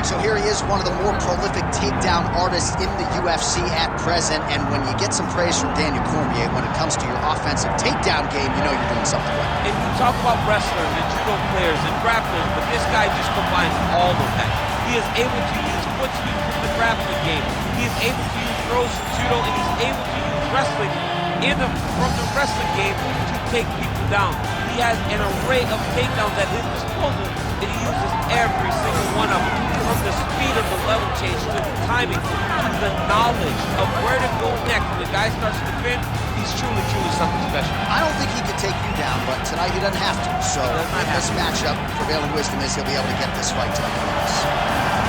So here he is, one of the more prolific takedown artists in the UFC at present. And when you get some praise from Daniel Cormier, when it comes to your offensive takedown game, you know you're doing something right. And you talk about wrestlers and judo players and grapplers, but this guy just combines all of that. He is able to use foot speed from the grappling game. He is able to use throws from judo, and he's able to use wrestling from the wrestling game to take people down. He has an array of takedowns at his disposal, and he uses every single one of them. From the speed of the level change, to the timing, to the knowledge of where to go next. When the guy starts to defend, he's truly, truly something special. I don't think he can take you down, but tonight he doesn't have to. So in this matchup, prevailing wisdom is he'll be able to get this fight to the end.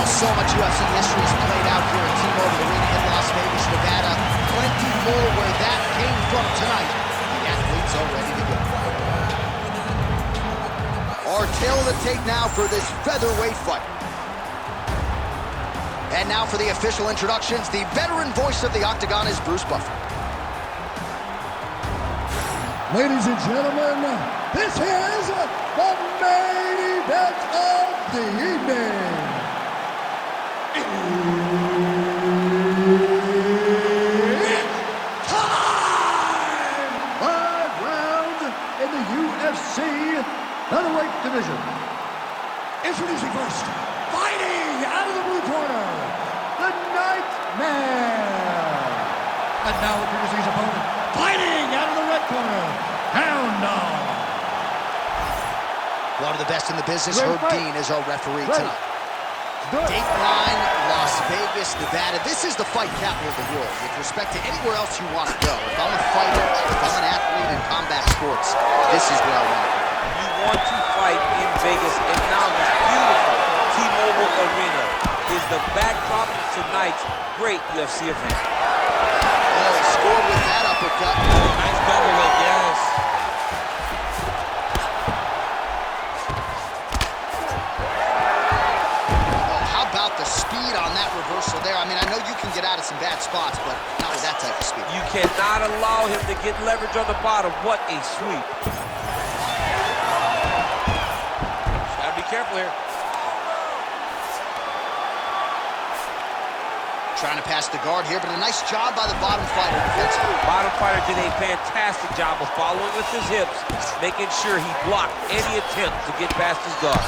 So much UFC history is played out here at T-Mobile Arena in Las Vegas, Nevada. Plenty more where that came from tonight. The athletes are ready to go. Our tail of the tape now for this featherweight fight. And now for the official introductions. The veteran voice of the Octagon is Bruce Buffer. Ladies and gentlemen, this is the main event of the evening. In the UFC featherweight division. Introducing first, fighting out of the blue corner, the Nightmare. And now introducing his opponent, fighting out of the red corner, Hound Dog. One of the best in the business, Herb Dean, is our referee tonight. Dateline, Las Vegas, Nevada. This is the fight capital of the world with respect to anywhere else you want to go. If I'm a fighter, if I'm an athlete in combat sports, this is where I want to go. You want to fight in Vegas, and now this beautiful T-Mobile Arena is the backdrop of tonight's great UFC event. Oh, he scored with that uppercut. Nice double leg, yes. The speed on that reversal there. I mean, I know you can get out of some bad spots, but not with that type of speed. You cannot allow him to get leverage on the bottom. What a sweep. Gotta be careful here. Trying to pass the guard here, but a nice job by the bottom fighter defensively. Bottom fighter did a fantastic job of following with his hips, making sure he blocked any attempt to get past his guard.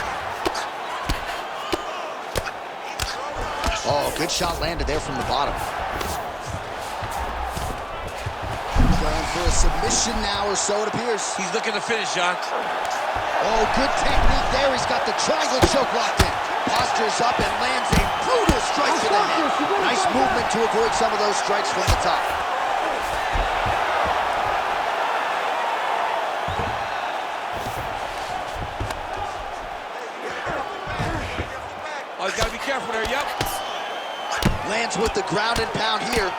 Oh, good shot landed there from the bottom. Going for a submission now, or so it appears. He's looking to finish, John. Oh, good technique there. He's got the triangle choke locked in. Postures up and lands a brutal strike to the head. Nice movement to avoid some of those strikes from the top. Oh, he's got to be careful there, yep. Lands with the ground and pound here.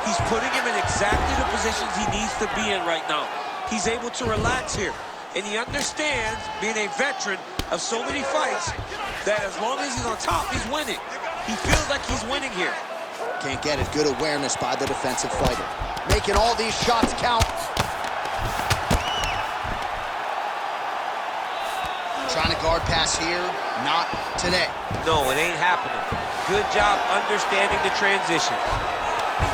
He's putting him in exactly the positions he needs to be in right now. He's able to relax here. And he understands, being a veteran of so many fights, that as long as he's on top, he's winning. He feels like he's winning here. Can't get it. Good awareness by the defensive fighter. Making all these shots count. Trying to guard pass here. Not today. No, it ain't happening. Good job understanding the transition.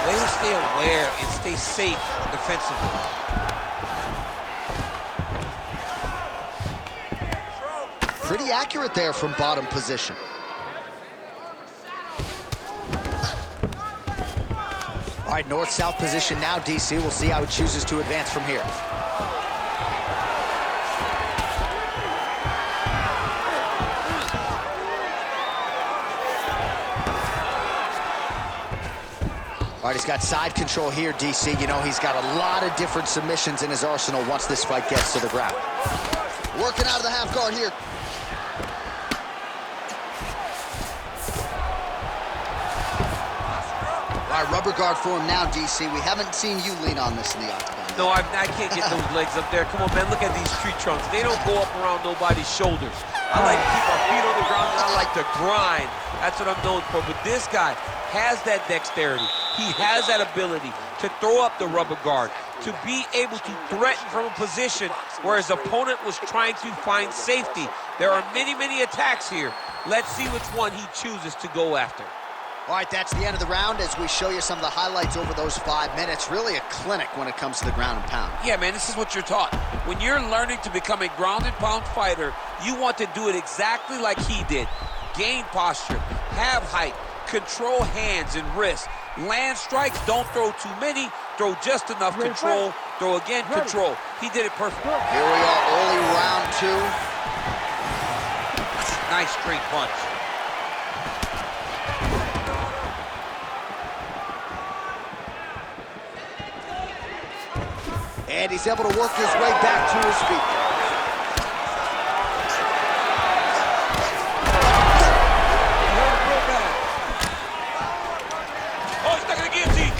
Way to stay aware and stay safe defensively. Pretty accurate there from bottom position. All right, north-south position now, DC. We'll see how he chooses to advance from here. All right, he's got side control here, DC. You know, he's got a lot of different submissions in his arsenal once this fight gets to the ground. Working out of the half guard here. All right, rubber guard for him now, DC. We haven't seen you lean on this in the octagon. No, I can't get those legs up there. Come on, man, look at these tree trunks. They don't go up around nobody's shoulders. I like to keep our feet on the ground, and I like to grind. That's what I'm known for. But this guy has that dexterity. He has that ability to throw up the rubber guard, to be able to threaten from a position where his opponent was trying to find safety. There are many, many attacks here. Let's see which one he chooses to go after. All right, that's the end of the round as we show you some of the highlights over those 5 minutes. Really a clinic when it comes to the ground and pound. Yeah, man, this is what you're taught. When you're learning to become a ground and pound fighter, you want to do it exactly like he did. Gain posture, have height, control hands and wrists. Land strikes, don't throw too many, throw just enough control, throw again, control. He did it perfectly. Here we are, early round 2. Nice straight punch. And he's able to work his way back to his feet. Oh, he's stuck in the guillotine.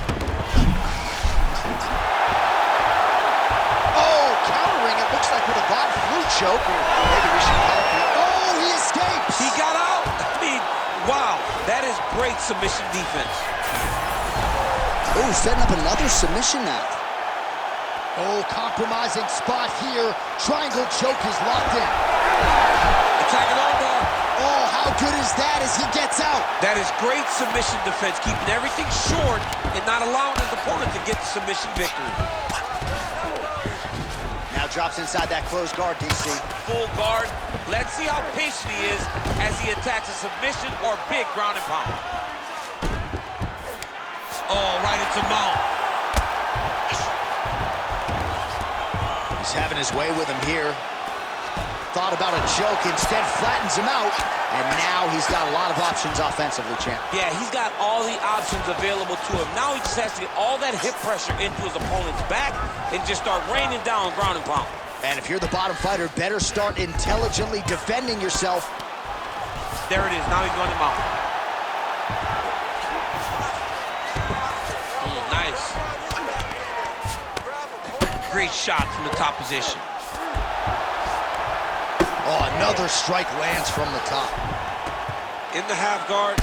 Oh, countering, it looks like with a bot flu choke, or maybe we should call it. Oh, he escapes. He got out. I mean, wow, that is great submission defense. Oh, setting up another submission now. Oh, compromising spot here. Triangle choke is locked in. Attacking armbar. Oh, how good is that as he gets out? That is great submission defense, keeping everything short and not allowing his opponent to get the submission victory. Now drops inside that closed guard, DC. Full guard. Let's see how patient he is as he attacks a submission or big ground and pound. Oh, right into mount. He's having his way with him here. Thought about a choke, instead flattens him out. And now he's got a lot of options offensively, champ. Yeah, he's got all the options available to him. Now he just has to get all that hip pressure into his opponent's back and just start raining down ground and pound. And if you're the bottom fighter, better start intelligently defending yourself. There it is. Now he's going to mount. Nice. Great shot from the top position. Oh, another strike lands from the top. In the half guard.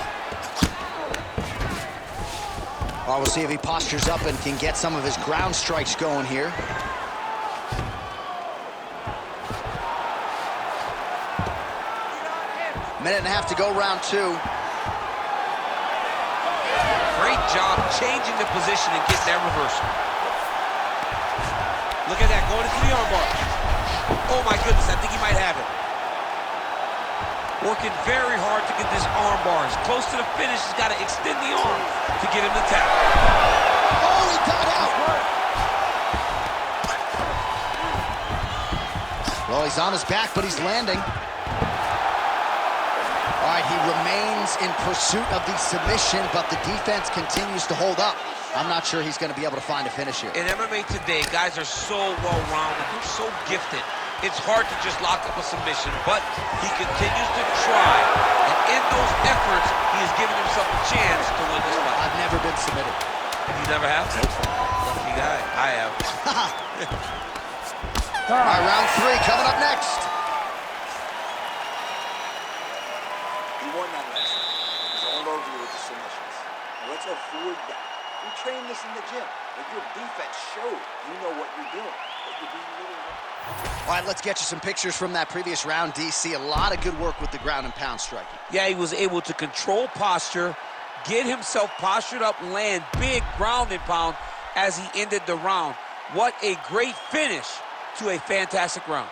Well, we'll see if he postures up and can get some of his ground strikes going here. Minute and a half to go, round 2. Great job changing the position and getting that reversal. Look at that, going into the armbar. Oh my goodness, I think he might have it. Working very hard to get this armbar. As close to the finish, he's got to extend the arm to get him to tap. Oh, he got out. Well, he's on his back, but he's landing. All right, he remains in pursuit of the submission, but the defense continues to hold up. I'm not sure he's going to be able to find a finish here. In MMA today, guys are so well-rounded. They're so gifted. It's hard to just lock up a submission, but he continues to try. And in those efforts, he has given himself a chance to win this fight. I've never been submitted. You never have? Lucky guy. I have. All right, round 3 coming up next. You won that last round. It's all over you with the submissions. Let's avoid that. We train this in the gym. If your defense showed you know what you're doing, but you're being really wrong. All right, let's get you some pictures from that previous round, DC. A lot of good work with the ground and pound striking. Yeah, he was able to control posture, get himself postured up, land big ground and pound as he ended the round. What a great finish to a fantastic round.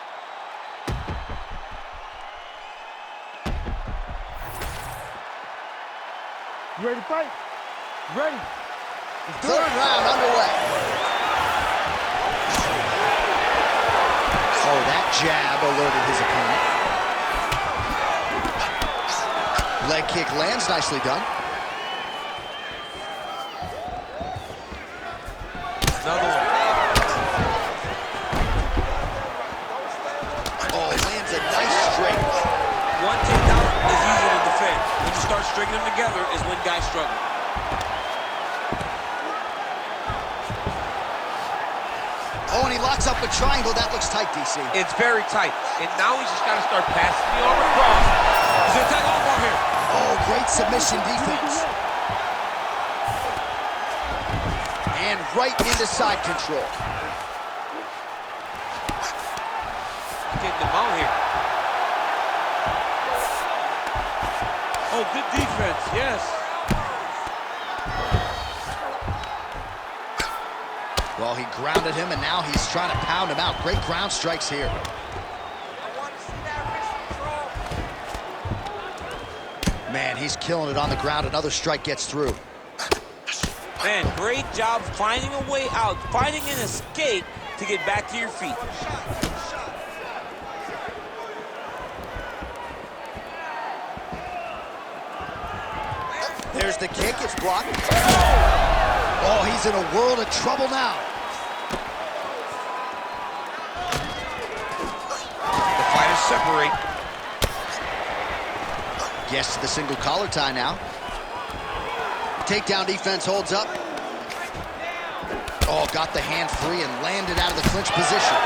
You ready to fight? You ready? Third round underway. Oh, that jab alerted his opponent. Leg kick lands, nicely done. Another one. Oh, lands a nice straight. One takedown is easy to defend. When you start stringing them together is when guys struggle. Oh, and he locks up a triangle. That looks tight, DC. It's very tight. And now he's just got to start passing the arm across. He's going to take off on here. Oh, great submission defense. And right into side control. Getting them out here. Oh, good defense, yes. Well, he grounded him, and now he's trying to pound him out. Great ground strikes here. Man, he's killing it on the ground. Another strike gets through. Man, great job finding a way out, finding an escape to get back to your feet. There's the kick, it's blocked. Oh, he's in a world of trouble now. The fighters separate. Gets to the single collar tie now. Takedown defense holds up. Oh, got the hand free and landed out of the clinch position.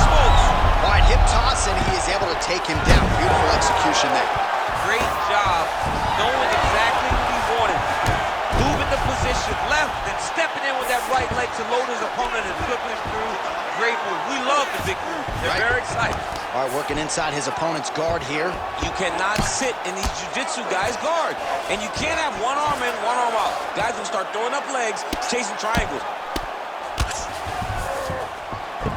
Smokes. All right, hip toss, and he is able to take him down. Beautiful execution there. Great job knowing exactly what he wanted. Moving the position left and stepping in with that right leg to load his opponent and flipping him through. Great move. We love the big move. They're very excited. All right, working inside his opponent's guard here. You cannot sit in these jiu-jitsu guys' guard. And you can't have one arm in, one arm out. Guys will start throwing up legs, chasing triangles.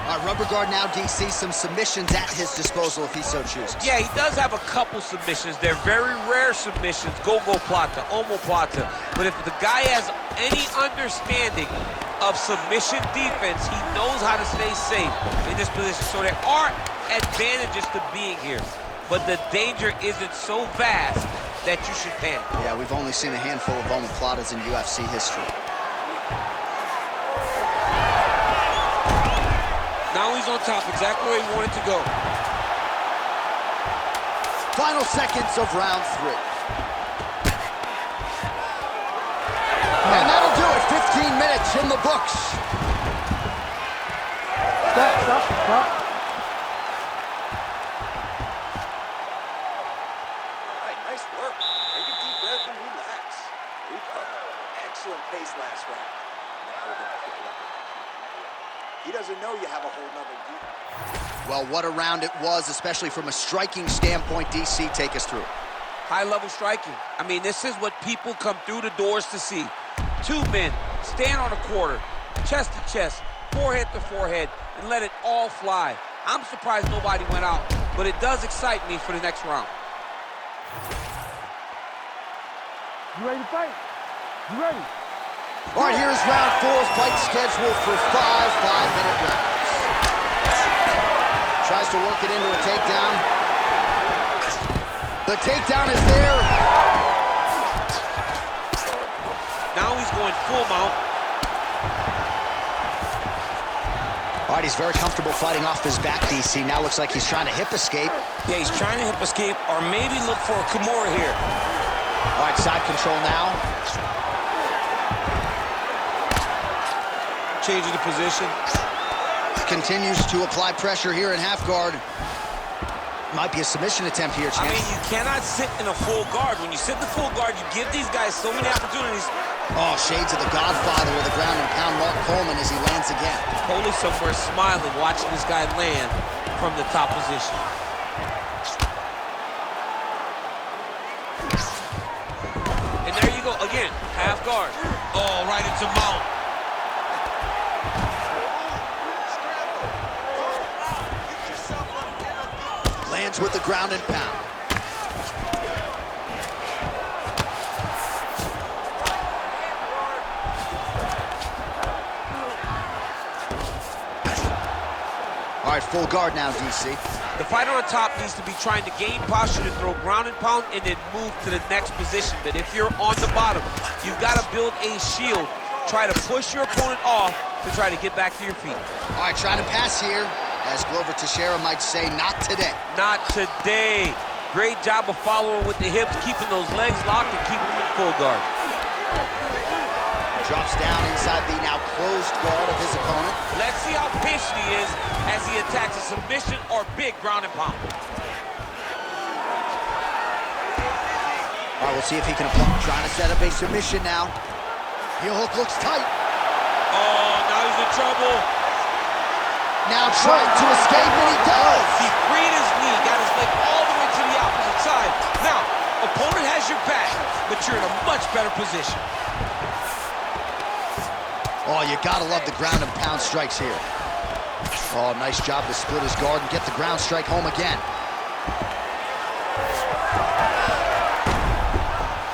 All right, rubber guard now, DC. Some submissions at his disposal if he so chooses. Yeah, he does have a couple submissions. They're very rare submissions. Go-go plata, omoplata. But if the guy has any understanding of submission defense, he knows how to stay safe in this position. So there are advantages to being here, but the danger isn't so vast that you should panic. Yeah, we've only seen a handful of omoplatas in UFC history. Now he's on top, exactly where he wanted to go. Final seconds of round 3. And that'll do it. 15 minutes in the books. Stop. Nice work. Take a deep breath and relax. Recover. Excellent pace last round. Now we're gonna pick it up. He doesn't know you have a whole nother gear. Well, what a round it was, especially from a striking standpoint. DC, take us through. High-level striking. I mean, this is what people come through the doors to see. Two men, stand on a quarter, chest to chest, forehead to forehead, and let it all fly. I'm surprised nobody went out, but it does excite me for the next round. You ready to fight? You ready? All right, here's round 4, fight scheduled for 5 5-minute rounds. Tries to work it into a takedown. The takedown is there. Now he's going full mount. All right, he's very comfortable fighting off his back, DC. Now looks like he's trying to hip escape. Yeah, he's trying to hip escape or maybe look for a Kimura here. All right, side control now. Changing the position. Continues to apply pressure here in half guard. Might be a submission attempt here, Chance. I mean, you cannot sit in a full guard. When you sit in the full guard, you give these guys so many opportunities. Oh, shades of the Godfather with a ground and pound Mark Coleman as he lands again. Totally somewhere smiling, watching this guy land from the top position. you go. Again, half guard. Oh, right into mount. Lands with the ground and pound. All right, full guard now, DC. The fighter on top needs to be trying to gain posture to throw ground and pound and then move to the next position. But if you're on the bottom, you've got to build a shield. Try to push your opponent off to try to get back to your feet. All right, trying to pass here. As Glover Teixeira might say, not today. Not today. Great job of following with the hips, keeping those legs locked and keeping them in full guard. Drops down inside the now closed guard of his opponent. Let's see how patient he is as he attacks a submission or big ground and pound. All right, we'll see if he can apply. Trying to set up a submission now. Heel hook looks tight. Oh, now he's in trouble. Now trying to escape, and he does. He freed his knee, got his leg all the way to the opposite side. Now, opponent has your back, but you're in a much better position. Oh, you gotta love the ground and pound strikes here. Oh, nice job to split his guard and get the ground strike home again.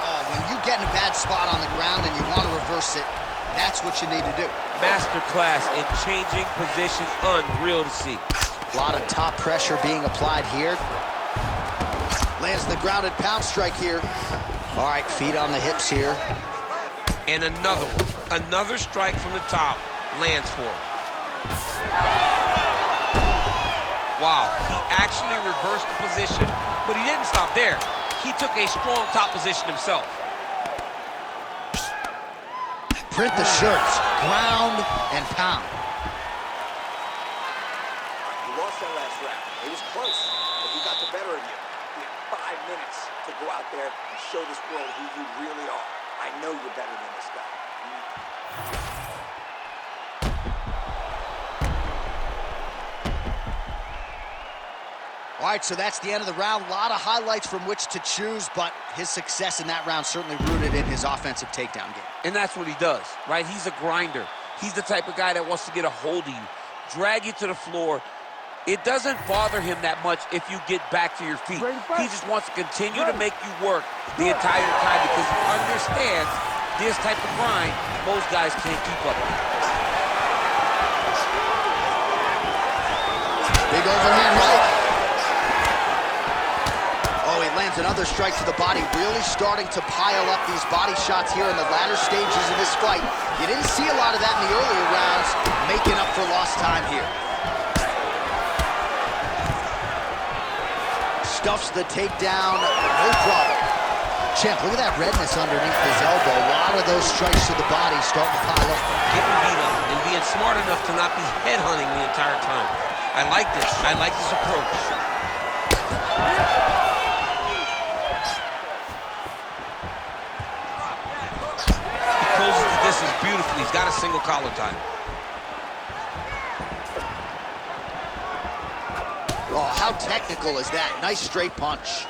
Oh, when you get in a bad spot on the ground and you want to reverse it, that's what you need to do. Masterclass in changing positions, unreal to see. A lot of top pressure being applied here. Lands the ground and pound strike here. All right, feet on the hips here. And another one. Another strike from the top lands for him. Wow, he actually reversed the position, but he didn't stop there. He took a strong top position himself. Print the shirts, ground and pound. You lost that last round. It was close, but he got the better of you. You had 5 minutes to go out there and show this world who you really are. I know you're better than this guy. All right, so that's the end of the round. A lot of highlights from which to choose, but his success in that round certainly rooted in his offensive takedown game. And that's what he does, right? He's a grinder. He's the type of guy that wants to get a hold of you, drag you to the floor. It doesn't bother him that much if you get back to your feet. He just wants to continue to make you work the entire time because he understands this type of grind most guys can't keep up with. Big overhand right. Oh, he lands another strike to the body, really starting to pile up these body shots here in the latter stages of this fight. You didn't see a lot of that in the earlier rounds, making up for lost time here. Stuffs the takedown, no problem. Champ, look at that redness underneath his elbow. A lot of those strikes to the body starting to pile up. Getting beat up and being smart enough to not be headhunting the entire time. I like this. I like this approach. He closes the distance beautifully. He's got a single collar tie. Oh, how technical is that? Nice straight punch.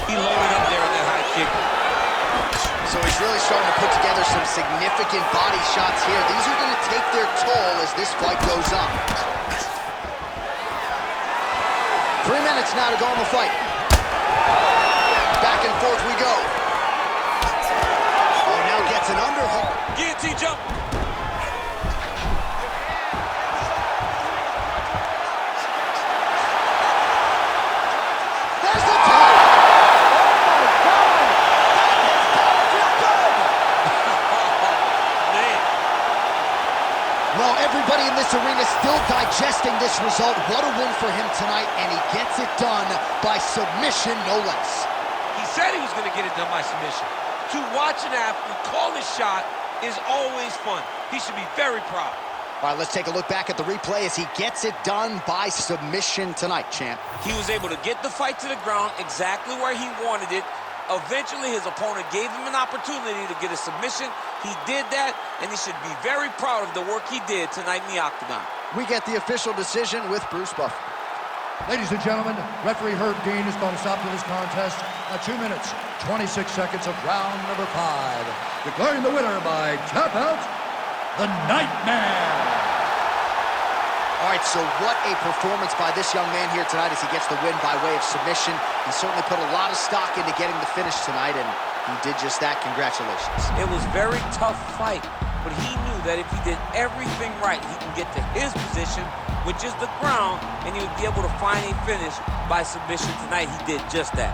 He loaded up there on that high kick. So he's really starting to put together some significant body shots here. These are going to take their toll as this fight goes on. 3 minutes now to go in the fight. Back and forth we go. Oh, now gets an underhook. Guillotine jump. There's the tap. Well, everybody in this arena still digesting this result. What a win for him tonight, and he gets it done by submission, no less. He said he was going to get it done by submission. To watch an athlete call his shot is always fun. He should be very proud. All right, let's take a look back at the replay as he gets it done by submission tonight, champ. He was able to get the fight to the ground exactly where he wanted it. Eventually, his opponent gave him an opportunity to get a submission. He did that, and he should be very proud of the work he did tonight in the octagon. We get the official decision with Bruce Buffer. Ladies and gentlemen, referee Herb Dean is going to stop to this contest at 2 minutes, 26 seconds of round number 5. Declaring the winner by tap out, the Nightmare. All right, so what a performance by this young man here tonight as he gets the win by way of submission. He certainly put a lot of stock into getting the finish tonight, and he did just that. Congratulations. It was a very tough fight, but he knew that if he did everything right, he can get to his position, which is the ground, and he would be able to find a finish by submission tonight. He did just that.